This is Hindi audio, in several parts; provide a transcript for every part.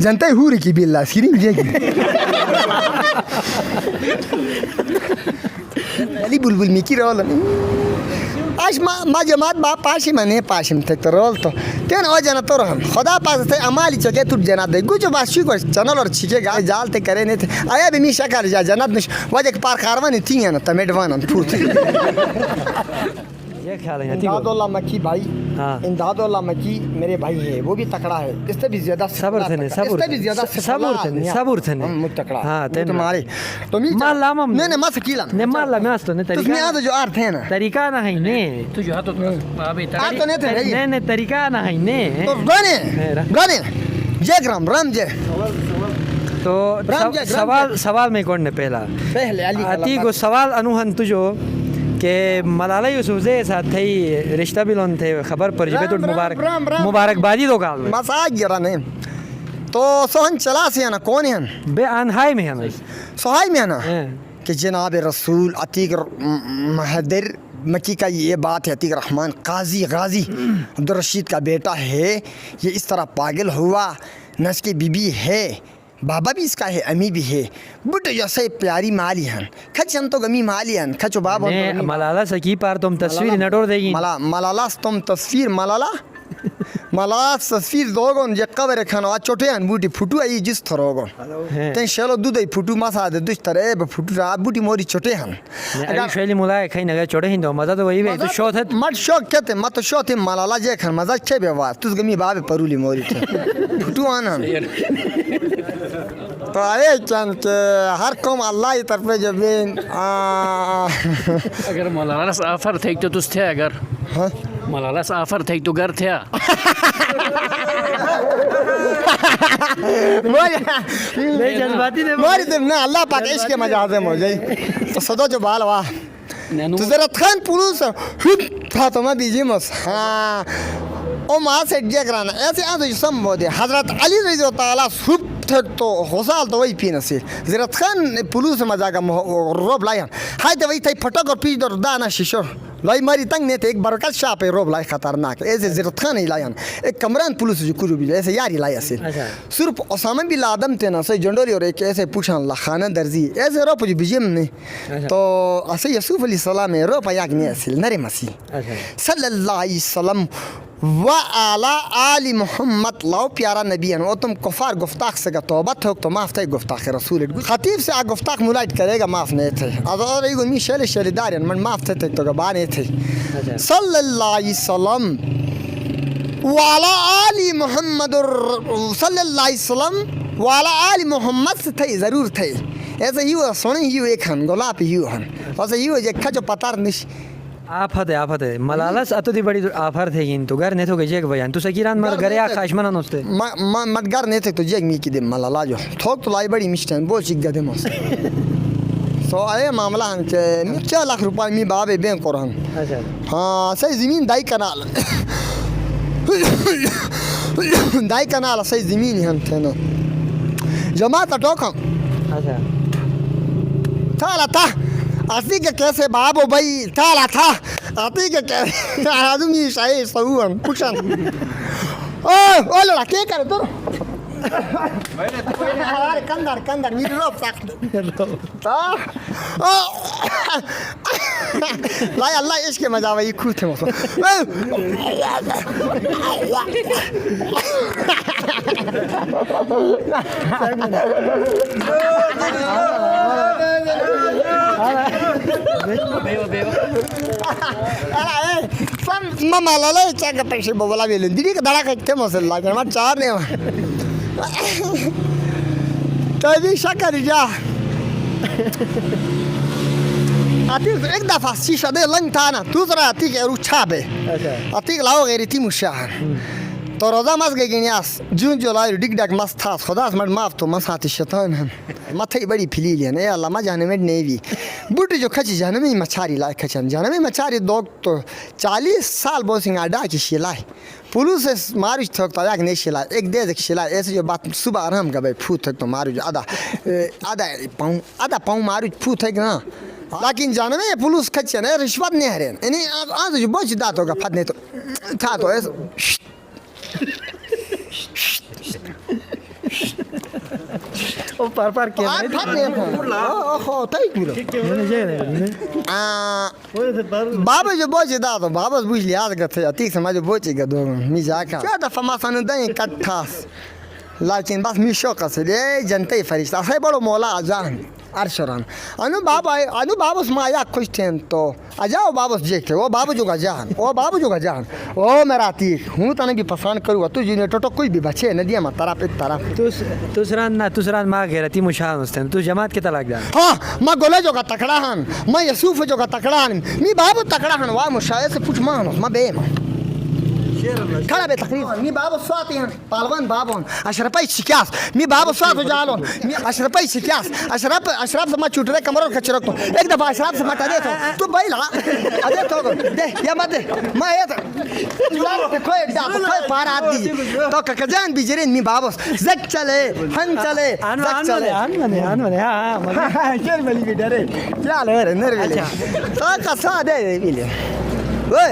जनता हूरी की बिल्ला सिरिंग जेगी अली बुलबुल मिकी रोल आश मा जमात बा पाशी मने पाशिम थे तो रोल तो तेन ओ जना तो रहन खुदा पास थे अमाली चके तू जना दे गुज बाशी को चैनल और छिके गा जाल ते करे ने थे आया भी मी शकर जा जन्नत निश वजह पार कारवानी थी ना तमेडवान फूट ये ख्याल है इमदादुल्ला मक्की भाई हाँ इमदादुल्ला मक्की मेरे भाई है वो भी तकड़ा है इससे भी ज्यादा सब्र थे ने इससे भी ज्यादा सब्र थे ने मुझ तकड़ा हाँ ते तुम्हारे तो मी माला मम ने ने मस कीला ने माला मैं तो ने तुम्हें तरीका आज जो अर्थ है ना तरीका ना है ने तुझे हाथ अभी आप तो नहीं थे ने ने तरीका ना है ने तो गाने गाने जय ग्राम राम जय तो सवाल में कौन ने पहला पहले अली अति को सवाल अनुहन तुझो के मलाला यूसुफज़ई साथ थई रिश्ता बिलोन थे खबर पर जबे तो मुबारकबादी दो गाल में मसाज गिरा ने तो सोहन चला से ना कौन है बे अनहाई में है ना सोहाई में है ना कि जनाब रसूल अतीक महदर मक्की का ये बात है अतीक रहमान काजी गाजी अब्दुल रशीद का बेटा है ये इस तरह पागल हुआ नस की बीबी है बाबा भी इसका है अमी भी है बुट जैसे प्यारी माली हन खचन तो गमी माली हन खचो बाबा मलाला सकी पार तुम तस्वीर नटोर देगी मलाला तुम तस्वीर मलाला मला तस्वीर दोगोन जे कवर खानो आ छोटे हन बूटी फुटू आई जिस थरोगोन ते शेलो दूध फुटू मसा दे दुस तरे फुटू रा बूटी मोरी छोटे हन अगर शैली मुलाय खाई नगर छोटे हिंदो मजा तो वही है तो शोत है मत शौक कहते मत शौक मलाला जे खन मजा छे बेवा तुस गमी बाबे परूली मोरी फुटू आना तो आए चंद के हर कौम अल्लाह की तरफ से जब अगर मलाला से ऑफर थे तो तुझ थे अगर हाँ मलाला से ऑफर थे तो घर थे जज्बाती ने मोरी तुम ना अल्लाह पाक इश्क के मजाज में मौजे तो सदो जो बाल वाह तो जरा खान पुरुष था तो मैं बीजी मस हाँ ओ माँ से जगराना ऐसे आज संभव है हजरत अली रज़ी अल्लाह ताला सुब थे तो होसाल तो वही पीना से ज़रत खान पुलिस मजा का रोब लाया हाय तो वही थे फटक और पीछ और दाना शीशो लाई मारी तंग ने थे एक बरकत शाह पे रोब लाई खतरनाक ऐसे ज़रत खान ही लाया एक कमरान पुलिस जो कुछ भी ऐसे यारी लाया से सिर्फ ओसामा बिन लादम थे ना सही जंडोरी और एक ऐसे पूछा लखाना दर्जी ऐसे रोप जो बिजम ने तो ऐसे यूसुफ अलैहि सलाम में रोप याक ने ऐसे नरे मसीह सल्लल्लाहु अलैहि वसल्लम व आला आली मोहम्मद लाओ प्यारा नबी है तुम कुफार गुफ्ताख से तौबत हो तो माफ़ थे गुफ्ताख रसूल खतीब से आ गुफ्ताख मुलाइट करेगा माफ़ नहीं थे और एगो मी शेले शेलेदार मन माफ़ थे तो बाने थे सल्लल्लाहु अलैहि वसल्लम वाला आली मोहम्मद सल्लल्लाहु अलैहि वसल्लम वाला आली मोहम्मद से थे ज़रूर थे ऐसे ही वो सोने ही एक हन गुलाब ही हन ऐसे ही वो जे खजो पतार निश आफत है मलालस अतुदी बड़ी आफर थे इन तो घर ने तो जेक बयान तो सकीरान मर घर या खाशमना नोस्ते मत घर ने थे तो जेक मी की दे मलाला जो थोक तो लाई बड़ी मिस्टन बोल चिक गदे मस सो आए मामला हम के 4 लाख रुपए मी बाबे बैंक और हम अच्छा हां सही जमीन दाई कनाल सही जमीन हम थे ना जमात टोकम अच्छा था आती के कैसे बाबो भाई थाला था आती के कैसे आदमी शाही सऊन कुशन ओ लड़ा के करे तो अरे कंदर मेरी रोप साख ता ला अल्लाह इसके मजा वही खुद थे मसो मम्मा लाला चाका पैसे बोला बेलन दीदी का धड़ा के मसला के मत चार ने तभी शक्कर जा आती एक दफा शीशा दे लंग था ना दूसरा आती के रुछा बे आती लाओ गैर ती मुशाहर तो रोज़ा मस गई गिनियास जून जुलाई डिग डग मस था खुदा मत माफ तो मस आती शैतान है मथे बड़ी फिली लिया ने अल्लाह मा जाने में नहीं भी बूटी जो खची जाने में मछारी लाए खचन जाने में मछारी दो तो 40 साल बहुत सिंह आडा की शिलाए पुलिस से मारुज थक तो याक नहीं शिला एक दे शिला ऐसे जो बात सुबह आराम का भाई फूट थक तो मारुज आधा पाँव मारुज फूट थक ना लेकिन जाने में पुलिस खची ना रिश्वत नहीं है यानी आज जो बहुत दांत होगा फटने तो था तो ऐसे O par ke. Baba de bote dado, babas buźliad gătă, atic să mai de bote gădo, mi jaca. Ce da fama să nu dai catas. Lakin bas mi șocă să de jantei farișta. Sai bolo mola ajan. Arșoran. Anu baba mai ia coștento. Aja o baba jeke, o baba juga jahan. O baba juga jahan. O merati. Hunu tane bi pasan करूगा तू जिने टोटो कोई भी बचे न दिया मत तरफ तरफ. तुसरान मा गैरती मुशान उसते तू जमात के तलाक जान. हाँ मैं गोले जोगा तकड़ा हन मैं यसूफ जोगा तकड़ा हन मी बाबू तकड़ा हन वाह मुशाये से पूछ मान मैं बेम खड़ा बे तकरीर मी बाबू स्वाति हन पालवन बाबू हन अशरफाई शिकास मी बाबू स्वात जालोन मी अशरफाई शिकास अशरफ से मैं चुटरे कमर और खचरक तो एक दफा अशरफ से मत दे तो तू बैला अदे तो दे या मत दे मैं ये तो कोई डाल कोई पार आद दी तो ककजान बिजरीन मी बाबू जक चले हन चले जक चले आन मने हाँ चल बली भी डरे चल रे नरवेले तो कसा दे बिले ओए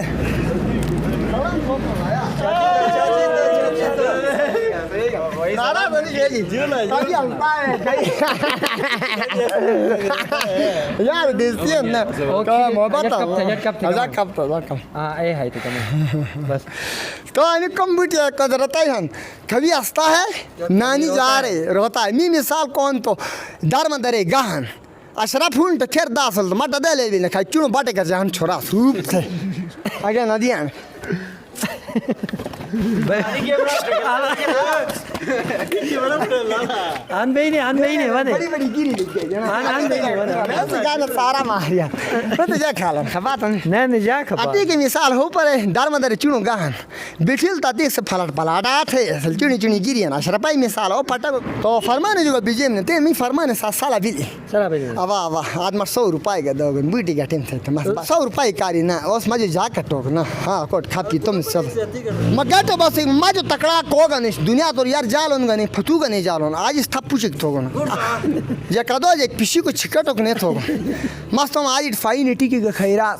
नारा बनी गेली ताकि अंपा है यार देसी ना तो मोहब्बत आजा कब हाँ ये है तो बस तो आणि कंप्यूटर कदरता है कभी हंसता है नानी जा रहे रोता है मी मिसाल कौन तो दरमदरे गहन अशरफ हूं तो खेर दासल मट दे ले भी खाई क्यों बाटे का जान छोरा सूप थे आगे नदियां आन बेने वादे बड़ी बड़ी गिरी लिखे आन बेने ऐसे गाना सारा मारिया मैं तो जा खाला खबात नहीं जा खबा अति की मिसाल हो पर दरमदर चुनो गहन बिठिल ताती से फलट पलाटा थे असल चुनी चुनी गिरी ना शरपाई मिसाल हो पटा तो फरमान जो बीजेम ने ते मी फरमान 7 साल बिली चला बेने अवा आज मर 100 रुपए का दोगन बूटी का टेम थे 100 रुपए कारी ना उस मजे जाकर टोक ना हाँ कोट खाती तुम सब मगर तो बस मैं जो तकड़ा कोगा नहीं दुनिया तो यार जालोन गने फतूगा नहीं जालोन आज इस थप्पू चिक तो गन जे कदो जे पिशी को छिकटोक नहीं तो मस्त तुम आज फाइनिटी की खैरा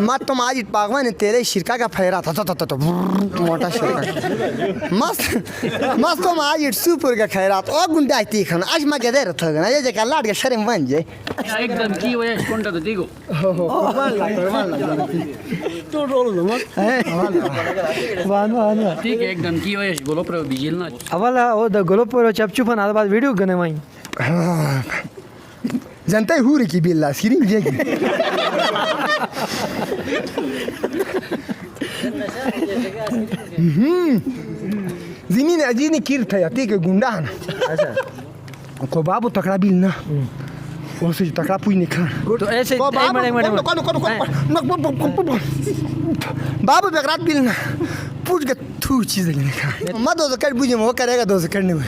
मत तुम आज पागवा ने तेरे शिरका का फैरा था तो मोटा शिरका मस्त तुम आज सुपर का खैरा और गुंडा तीखन आज मैं गदे रथ गना ये जे का लाड के शर्म बन जे एकदम की वयस कोणता तो दिगो तो रोल मत वान ठीक है एकदम की वयस बोलो पर बिजिल ना अवला ओ द गोलोपोरो चपचुपन आद बाद वीडियो गने माई जनता हुरी की बिल्ला सिरिंग जेगी ज़मीन अजीनी किर था याती के गुंडा ना अच्छा को बाबू तकड़ा बिल ना वो से तकड़ा पुई निखा तो ऐसे बाबू बेकरात बिल ना पूछ के थू चीज़ निखा मत दो कर बुझे वो करेगा दो करने में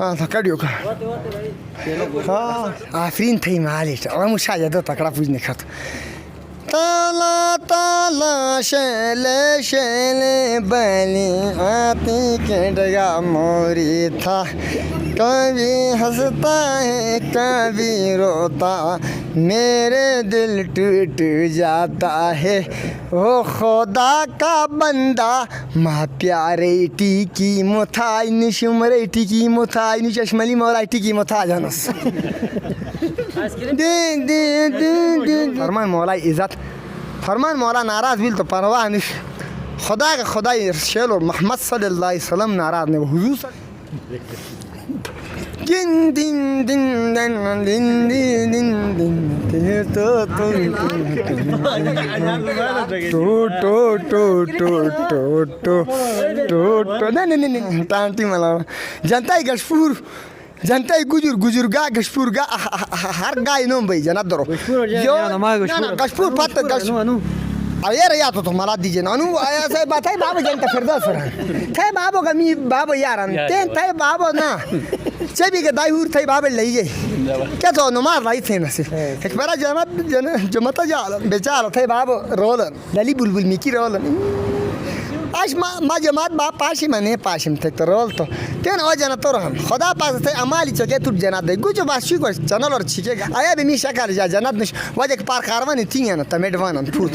हां थकड़ियो का हां आफरीन थई मालिश और मुशाया दो तकड़ा पूजने खात ताला ताला शेले बली आती के डगा मोरी था कभी हंसता है कभी रोता मेरे दिल टूट जाता है ओ खुदा का बंदा माँ प्यारे टीकी मुथाई निशुमरे टीकी मुथाई निशमली मोरा टीकी मुथा जानस फरमान मौला इज़्ज़त फरमान मौला नाराज़ बिल तो परवाह नहीं खुदा का खुदा शेलो मोहम्मद सल्लल्लाहु अलैहि वसल्लम नाराज़ ने हुजूर दिन दिन दिन दिन दिन दिन दिन तो नहीं टांटी मला जनता ही गशपूर जनता ही गुजर गा गशपूर गा हर गाय नो भाई जना दरो यो गशपूर पत गशपूर अरे रे या तो मला दीजिए ना अनु ऐसा बात है बाबा जनता फिर दस थे बाबो का मी बाबो यार ते थे बाबो ना चबी के दाई हुर थे बाबे ले गए क्या तो नमाज लाई थे ना से एक बार जमता जा बेचारा थे बाबो रोलन लली बुलबुल मिकी रोलन आश मा जमात बा पाशी मने पाशिम थे तो रोल तो तेन ओ जना तो रहन खुदा पास थे अमाली चके तू जना दे गुजो बाशी को चैनल और छिके आया भी मिशा कर जा जन्नत निश वजे के पार कारवानी तिंगन तमेडवान फुट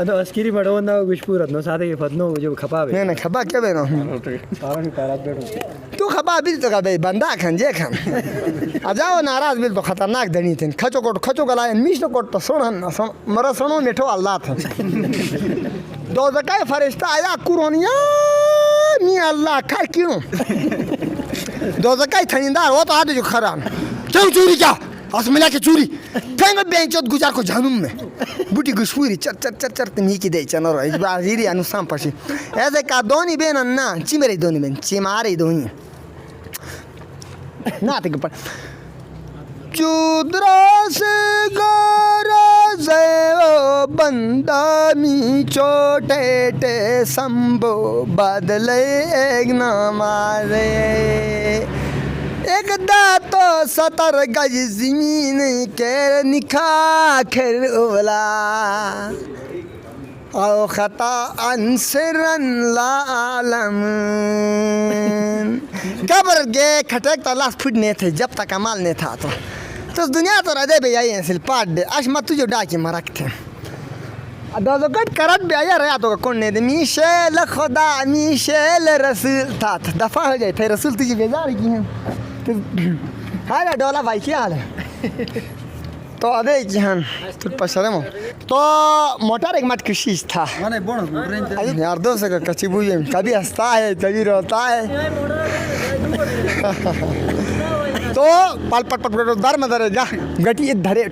ಅದು ಅಸ್ಕಿರಿ ಮಾಡೋನ್ನ ಗುಷ್ಪೂರ್ ಅದನ್ನು ಸಾದೆಗೆ ಫದ್ನೋ जो खपावे नहीं नहीं खबा क्या बेनो तू खबा भी तो का बे बंदा खन जे खन आ जाओ नाराज बिल तो खतरनाक दनी थे खचो गला मिश तो कोट तो सुन मरा सुनो मिठो अल्लाह था दो जगह फरिश्ता आया कुरानिया मी अल्लाह का क्यों दो जगह थनीदार वो तो आदि जो खरान क्यों चोरी क्या आज मिला के चोरी फेंगो बेंचोत गुजार को जानूम में बुटी गुशपुरी चर चर चर चर तमी की दे चनरो इस बार हिरी अनुसाम पशी ऐसे का दोनी बेन अन्ना चिमरे दोनी बेन चिमारे दोनी ना ते पर चुद्रा से गोरा से ओ बंदा मी छोटे टे संभो बदले एक न मारे एक दातो 70 गज जमीन के निखा खर ओला औ खता अंसरन लालम कबर गे खटक तो लास्ट फुट ने थे जब तक अमाल ने था तो दुनिया तो रदे बे आई सिल पाड आज मत तुझे डाकी मरक थे दादो कट करत बे आया रे तो कौन ने मिशेल खुदा मिशेल रसूल था दफा हो जाए थे रसूल तुझे बेजार की हैं हाल डोला भाई क्या हाल है तो अबे जहान तुझ पसरे मो तो मोटर एक मत किशीज था यार दो से कच्ची बुझे कभी हंसता है कभी रोता है तो पल पट पट दर में दरे जा गटी धरे